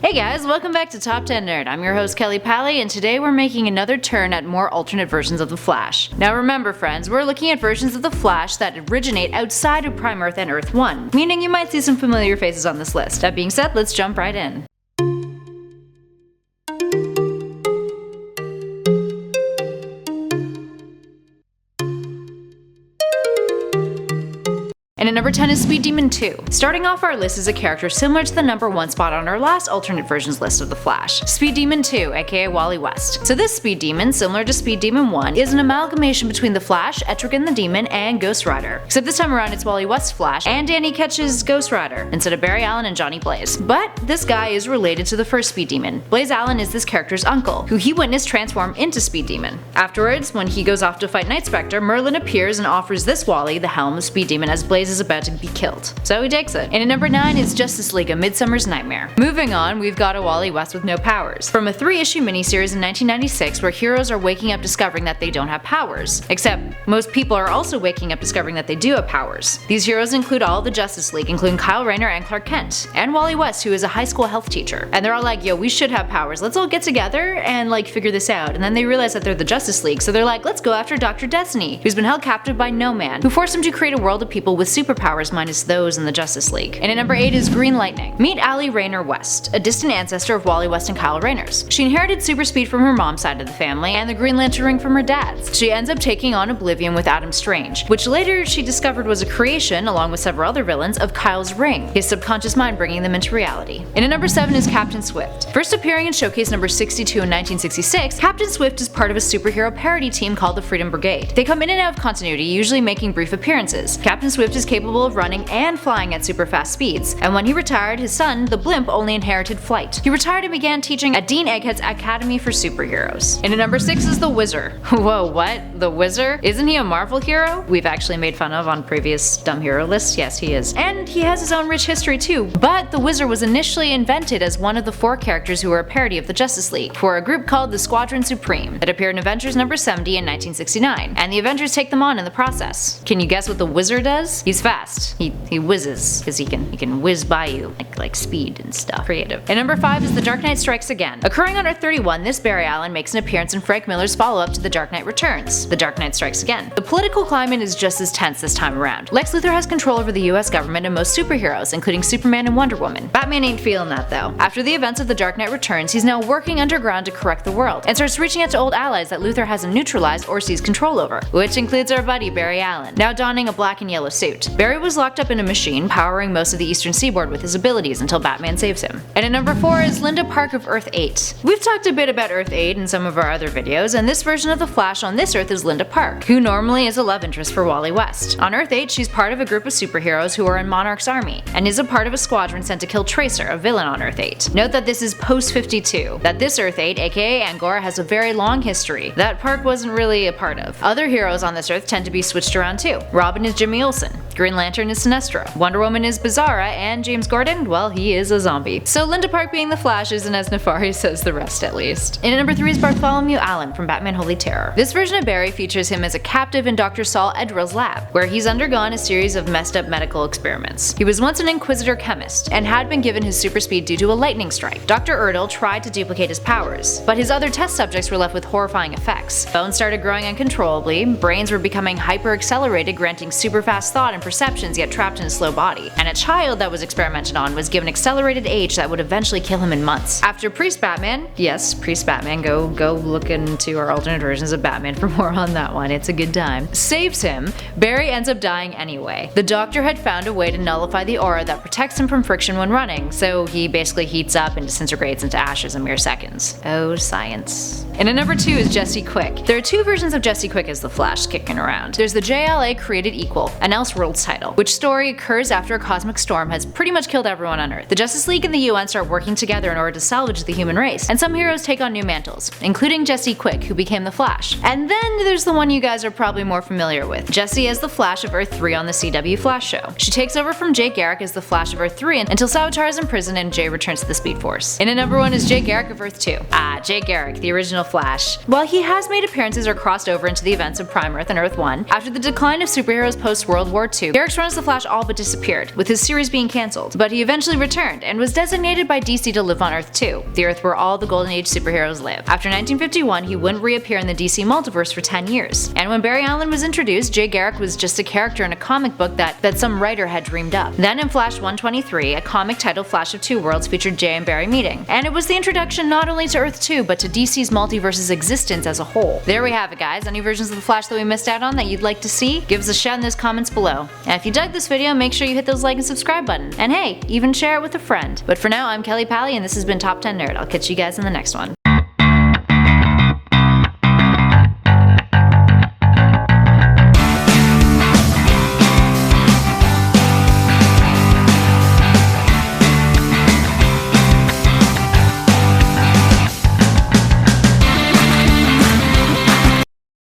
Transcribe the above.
Hey guys, welcome back to Top 10 Nerd. I'm your host Kelly Pally, and today we're making another turn at more alternate versions of the Flash. Now remember friends, we're looking at versions of the Flash that originate outside of Prime Earth and Earth 1, meaning you might see some familiar faces on this list. That being said, let's jump right in. And at number 10 is Speed Demon 2. Starting off our list is a character similar to the number 1 spot on our last alternate versions list of the Flash, Speed Demon 2, aka Wally West. So this Speed Demon, similar to Speed Demon 1, is an amalgamation between the Flash, Etrigan the Demon, and Ghost Rider. Except this time around it's Wally West Flash and Danny Ketch's Ghost Rider, instead of Barry Allen and Johnny Blaze. But this guy is related to the first Speed Demon. Blaze Allen is this character's uncle, who he witnessed transform into Speed Demon. Afterwards, when he goes off to fight Night Spectre, Merlin appears and offers this Wally the helm of Speed Demon as Blaze is about to be killed. So he takes it. And at number 9 is Justice League, a MIDSUMMER'S Nightmare. Moving on, we've got a Wally West with no powers. From a 3-issue miniseries in 1996 where heroes are waking up discovering that they don't have powers. Except, most people are also waking up discovering that they do have powers. These heroes include all of the Justice League, including Kyle Rayner and Clark Kent. And Wally West, who is a high school health teacher. And they're all like, yo, we should have powers. Let's all get together and figure this out. And then they realize that they're the Justice League, so they're like, let's go after Dr. Destiny, who's been held captive by No Man, who forced him to create a world of people with superpowers minus those in the Justice League. And at number 8 is Green Lightning. Meet Allie Rayner West, a distant ancestor of Wally West and Kyle Rayner's. She inherited super speed from her mom's side of the family and the Green Lantern ring from her dad's. She ends up taking on Oblivion with Adam Strange, which later she discovered was a creation, along with several other villains, of Kyle's ring, his subconscious mind bringing them into reality. And at number 7 is Captain Swift. First appearing in Showcase number 62 in 1966, Captain Swift is part of a superhero parody team called the Freedom Brigade. They come in and out of continuity, usually making brief appearances. Captain Swift is capable of running and flying at super fast speeds, and when he retired, his son, the Blimp, only inherited flight. He retired and began teaching at Dean Egghead's Academy for Superheroes. And at number 6 is the WHIZZER. Whoa, what? The WHIZZER? Isn't he a Marvel hero? We've actually made fun of on previous dumb hero lists. Yes, he is. And he has his own rich history too. But the WHIZZER was initially invented as one of the 4 characters who were a parody of the Justice League for a group called the Squadron Supreme that appeared in Avengers number 70 in 1969. And the Avengers take them on in the process. Can you guess what the WHIZZER does? He's fast. He whizzes, because he can whiz by you, like speed and stuff. Creative. And number 5 is The Dark Knight Strikes Again. Occurring on Earth 31, this Barry Allen makes an appearance in Frank Miller's follow-up to The Dark Knight Returns, The Dark Knight Strikes Again. The political climate is just as tense this time around. Lex Luthor has control over the US government and most superheroes, including Superman and Wonder Woman. Batman ain't feeling that though. After the events of The Dark Knight Returns, he's now working underground to correct the world, and starts reaching out to old allies that Luthor hasn't neutralized or seized control over, which includes our buddy Barry Allen, now donning a black and yellow suit. Barry was locked up in a machine, powering most of the eastern seaboard with his abilities until Batman saves him. And at number 4 is Linda Park of Earth 8. We've talked a bit about Earth 8 in some of our other videos, and this version of the Flash on this Earth is Linda Park, who normally is a love interest for Wally West. On Earth 8, she's part of a group of superheroes who are in Monarch's army, and is a part of a squadron sent to kill Tracer, a villain on Earth 8. Note that this is post-52, that this Earth 8, aka Angora, has a very long history that Park wasn't really a part of. Other heroes on this Earth tend to be switched around too. Robin is Jimmy Olsen, Green Lantern is Sinestro, Wonder Woman is Bizarra, and James Gordon, well, he is a zombie. So Linda Park being the Flash isn't as nefarious as the rest at least. And at number 3 is Bartholomew Allen from Batman Holy Terror. This version of Barry features him as a captive in Dr. Saul Edrill's lab, where he's undergone a series of messed up medical experiments. He was once an Inquisitor chemist, and had been given his super speed due to a lightning strike. Dr. Erdl tried to duplicate his powers, but his other test subjects were left with horrifying effects. Bones started growing uncontrollably, brains were becoming hyper-accelerated, granting super fast thought and perceptions yet trapped in a slow body, and a child that was experimented on was given accelerated age that would eventually kill him in months. After Priest Batman, yes, Priest Batman, go look into our alternate versions of Batman for more on that one, it's a good time, saves him, Barry ends up dying anyway. The Doctor had found a way to nullify the aura that protects him from friction when running, so he basically heats up and disintegrates into ashes in mere seconds. Oh, science. And at number 2 is Jesse Quick. There are 2 versions of Jesse Quick as the Flash kicking around. There's the JLA Created Equal, an Elseworlds title, which story occurs after a cosmic storm has pretty much killed everyone on Earth. The Justice League and the UN start working together in order to salvage the human race, and some heroes take on new mantles, including Jesse Quick, who became the Flash. And then there's the one you guys are probably more familiar with, Jessie as the Flash of Earth 3 on the CW Flash show. She takes over from Jay Garrick as the Flash of Earth 3 until Savitar is in prison and Jay returns to the Speed Force. And at number 1 is Jay Garrick of Earth 2. Jay Garrick, the original Flash. While he has made appearances or crossed over into the events of Prime Earth and Earth 1, after the decline of superheroes post-World War II, 2, Garrick's run as the Flash all but disappeared, with his series being cancelled, but he eventually returned and was designated by DC to live on Earth 2, the Earth where all the Golden Age superheroes live. After 1951, he wouldn't reappear in the DC multiverse for 10 years. And when Barry Allen was introduced, Jay Garrick was just a character in a comic book that some writer had dreamed up. Then in Flash 123, a comic titled Flash of Two Worlds featured Jay and Barry meeting. And it was the introduction not only to Earth 2, but to DC's multiverse's existence as a whole. There we have it, guys. Any versions of the Flash that we missed out on that you'd like to see? Give us a shout in those comments below. And if you dug this video, make sure you hit those like and subscribe button. And hey, even share it with a friend. But for now, I'm Kelly Pally, and this has been Top 10 Nerd. I'll catch you guys in the next one.